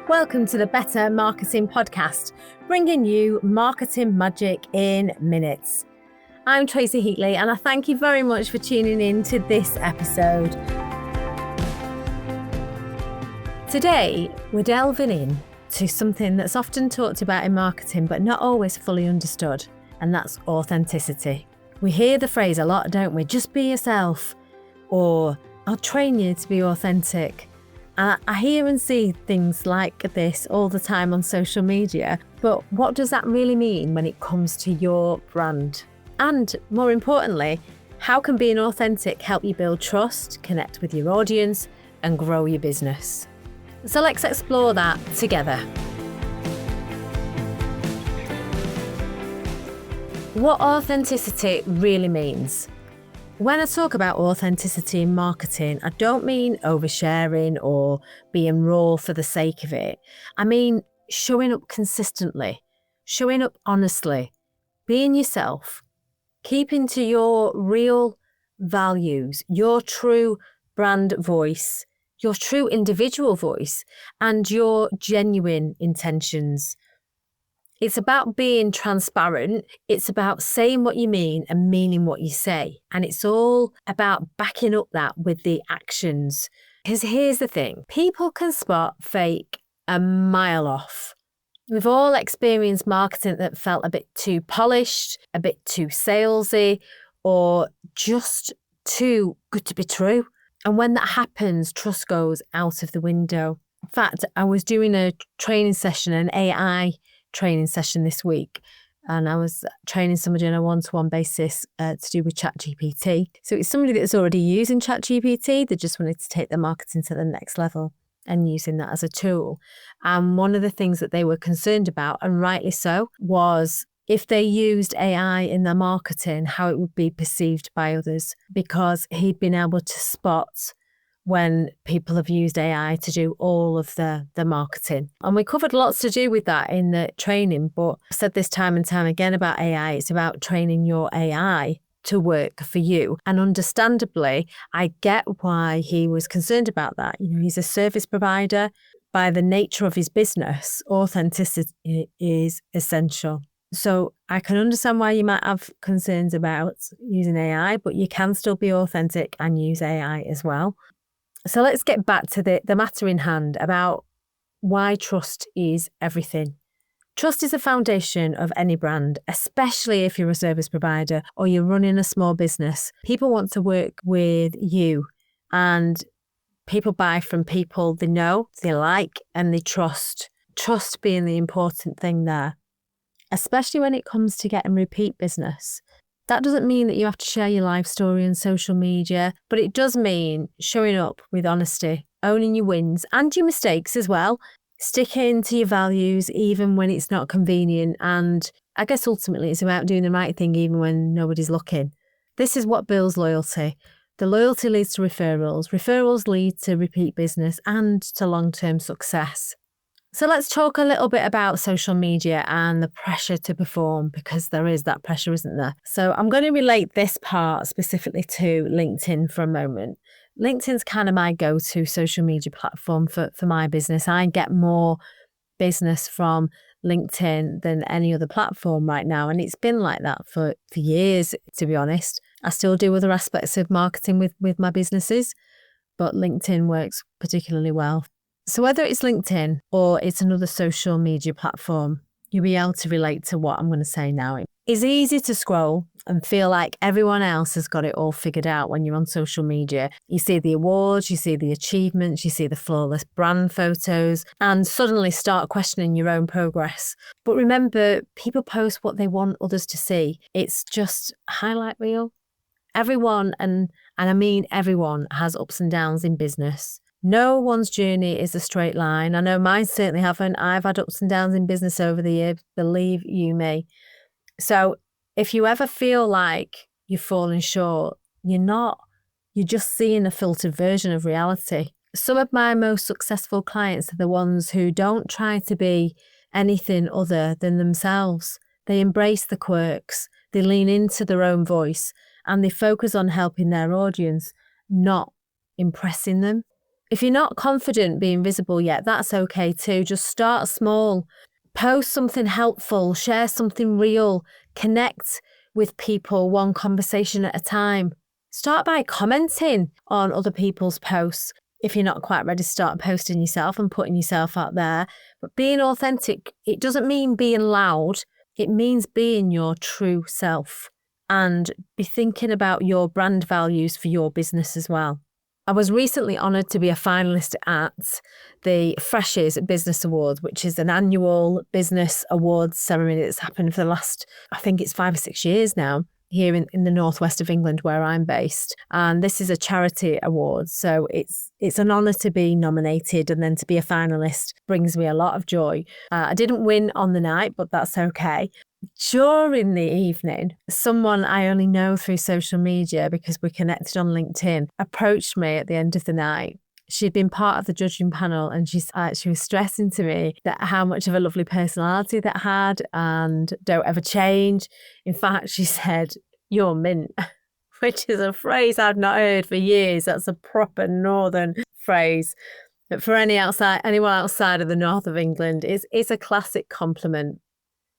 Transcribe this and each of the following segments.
Welcome to the Better Marketing Podcast, bringing you marketing magic in minutes. I'm Tracy Heatley, and I thank you very much for tuning in to this episode. Today, we're delving in to something that's often talked about in marketing, but not always fully understood, and that's authenticity. We hear the phrase a lot, don't we? Just be yourself, or I'll train you to be authentic. And I hear and see things like this all the time on social media, but what does that really mean when it comes to your brand? And more importantly, how can being authentic help you build trust, connect with your audience, and grow your business? So let's explore that together. What authenticity really means. When I talk about authenticity in marketing, I don't mean oversharing or being raw for the sake of it. I mean showing up consistently, showing up honestly, being yourself, keeping to your real values, your true brand voice, your true individual voice, and your genuine intentions. It's about being transparent. It's about saying what you mean and meaning what you say. And it's all about backing up that with the actions. Because here's the thing, people can spot fake a mile off. We've all experienced marketing that felt a bit too polished, a bit too salesy, or just too good to be true. And when that happens, trust goes out of the window. In fact, I was doing a training session, an AI training session this week, and I was training somebody on a one-to-one basis to do with ChatGPT. So it's somebody that's already using ChatGPT. They just wanted to take their marketing to the next level and using that as a tool. And one of the things that they were concerned about, and rightly so, was if they used AI in their marketing, how it would be perceived by others, because he'd been able to spot when people have used AI to do all of the marketing. And we covered lots to do with that in the training, but I've said this time and time again about AI. It's about training your AI to work for you. And understandably, I get why he was concerned about that. You know, he's a service provider. By the nature of his business, authenticity is essential. So I can understand why you might have concerns about using AI, but you can still be authentic and use AI as well. So let's get back to the matter in hand about why trust is everything. Trust is a foundation of any brand, especially if you're a service provider or you're running a small business. People want to work with you, and people buy from people they know, they like, and they trust. Trust being the important thing there, especially when it comes to getting repeat business. That doesn't mean that you have to share your life story on social media, but it does mean showing up with honesty, owning your wins and your mistakes as well, sticking to your values even when it's not convenient. And I guess ultimately it's about doing the right thing even when nobody's looking. This is what builds loyalty. The loyalty leads to referrals. Referrals lead to repeat business and to long-term success. So let's talk a little bit about social media and the pressure to perform, because there is that pressure, isn't there? So I'm going to relate this part specifically to LinkedIn for a moment. LinkedIn's kind of my go-to social media platform for my business. I get more business from LinkedIn than any other platform right now. And it's been like that for years, to be honest. I still do other aspects of marketing with my businesses, but LinkedIn works particularly well. So whether it's LinkedIn or it's another social media platform, you'll be able to relate to what I'm going to say now. It's easy to scroll and feel like everyone else has got it all figured out when you're on social media. You see the awards, you see the achievements, you see the flawless brand photos, and suddenly start questioning your own progress. But remember, people post what they want others to see. It's just a highlight reel. Everyone, and I mean everyone, has ups and downs in business. No one's journey is a straight line. I know mine certainly haven't. I've had ups and downs in business over the years, believe you me. So if you ever feel like you're falling short, you're not. You're just seeing a filtered version of reality. Some of my most successful clients are the ones who don't try to be anything other than themselves. They embrace the quirks, they lean into their own voice, and they focus on helping their audience, not impressing them. If you're not confident being visible yet, that's okay too. Just start small. Post something helpful, share something real, connect with people one conversation at a time. Start by commenting on other people's posts. If you're not quite ready to start posting yourself and putting yourself out there. But being authentic, it doesn't mean being loud. It means being your true self, and be thinking about your brand values for your business as well. I was recently honoured to be a finalist at the Freshers Business Awards, which is an annual business awards ceremony that's happened for the last, I think it's 5 or 6 years now, here in the northwest of England where I'm based. And this is a charity award. So it's an honour to be nominated, and then to be a finalist brings me a lot of joy. I didn't win on the night, but that's okay. During the evening, someone I only know through social media because we're connected on LinkedIn approached me at the end of the night. She'd been part of the judging panel, and she was stressing to me that how much of a lovely personality that I had and don't ever change. In fact, she said, "You're mint," which is a phrase I've not heard for years. That's a proper northern phrase. But for anyone outside of the north of England, it's a classic compliment.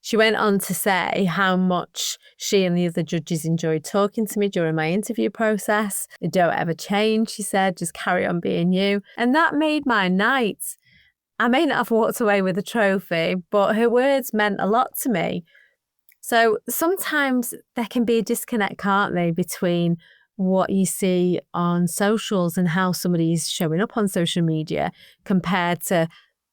She went on to say how much she and the other judges enjoyed talking to me during my interview process. "You don't ever change," she said, "just carry on being you." And that made my night. I may not have walked away with a trophy, but her words meant a lot to me. So sometimes there can be a disconnect, can't they, between what you see on socials and how somebody is showing up on social media compared to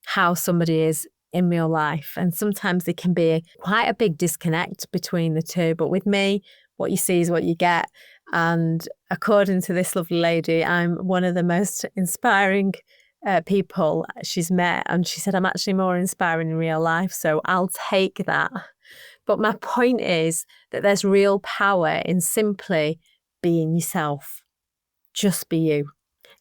how somebody is in real life. And sometimes there can be quite a big disconnect between the two. But with me, what you see is what you get. And according to this lovely lady, I'm one of the most inspiring people she's met. And she said I'm actually more inspiring in real life. So I'll take that. But my point is that there's real power in simply being yourself. Just be you.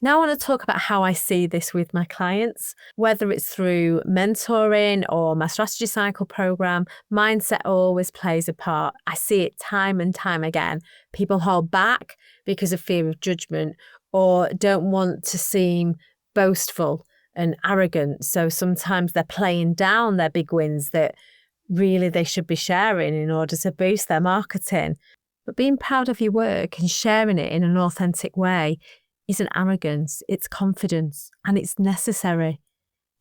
Now I want to talk about how I see this with my clients, whether it's through mentoring or my strategy cycle program. Mindset always plays a part. I see it time and time again. People hold back because of fear of judgment or don't want to seem boastful and arrogant. So sometimes they're playing down their big wins that really they should be sharing in order to boost their marketing. But being proud of your work and sharing it in an authentic way isn't arrogance, it's confidence, and it's necessary.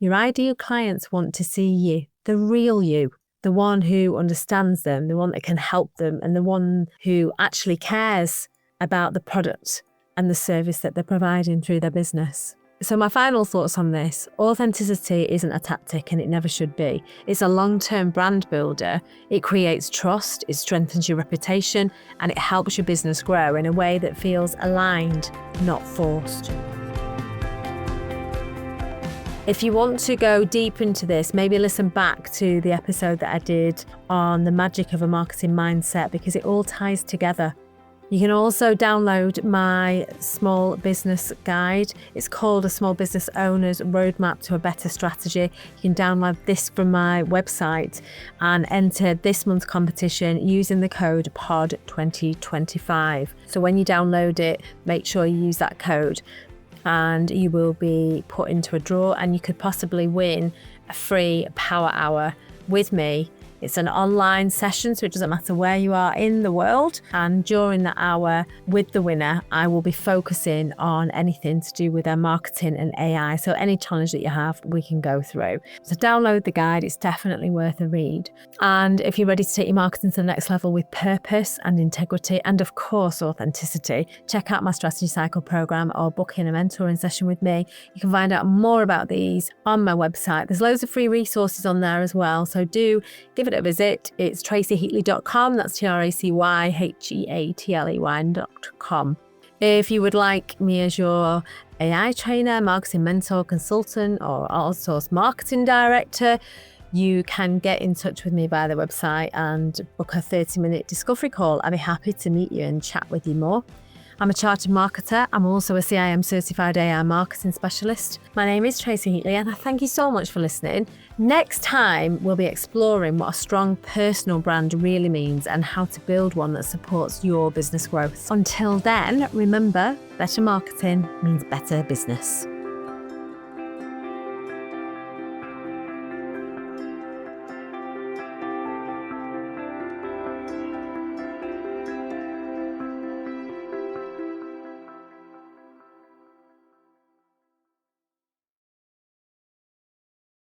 Your ideal clients want to see you, the real you, the one who understands them, the one that can help them, and the one who actually cares about the product and the service that they're providing through their business. So my final thoughts on this: authenticity isn't a tactic, and it never should be. It's a long-term brand builder. It creates trust, it strengthens your reputation, and it helps your business grow in a way that feels aligned, not forced. If you want to go deep into this, maybe listen back to the episode that I did on the magic of a marketing mindset, because it all ties together. You can also download my small business guide. It's called A Small Business Owner's Roadmap to a Better Strategy. You can download this from my website and enter this month's competition using the code POD2025. So when you download it, make sure you use that code and you will be put into a draw, and you could possibly win a free power hour with me. It's an online session, so it doesn't matter where you are in the world. And during that hour with the winner, I will be focusing on anything to do with their marketing and AI. So any challenge that you have, we can go through. So download the guide. It's definitely worth a read. And if you're ready to take your marketing to the next level with purpose and integrity, and of course, authenticity, check out my strategy cycle program or book in a mentoring session with me. You can find out more about these on my website. There's loads of free resources on there as well. So do give it a visit. It's tracyheatley.com. That's TracyHeatley.com. If you would like me as your AI trainer, marketing mentor, consultant, or outsourced marketing director, you can get in touch with me via the website and book a 30-minute discovery call. I'd be happy to meet you and chat with you more. I'm a chartered marketer. I'm also a CIM certified AI marketing specialist. My name is Tracy Heatley, and I thank you so much for listening. Next time, we'll be exploring what a strong personal brand really means and how to build one that supports your business growth. Until then, remember, better marketing means better business.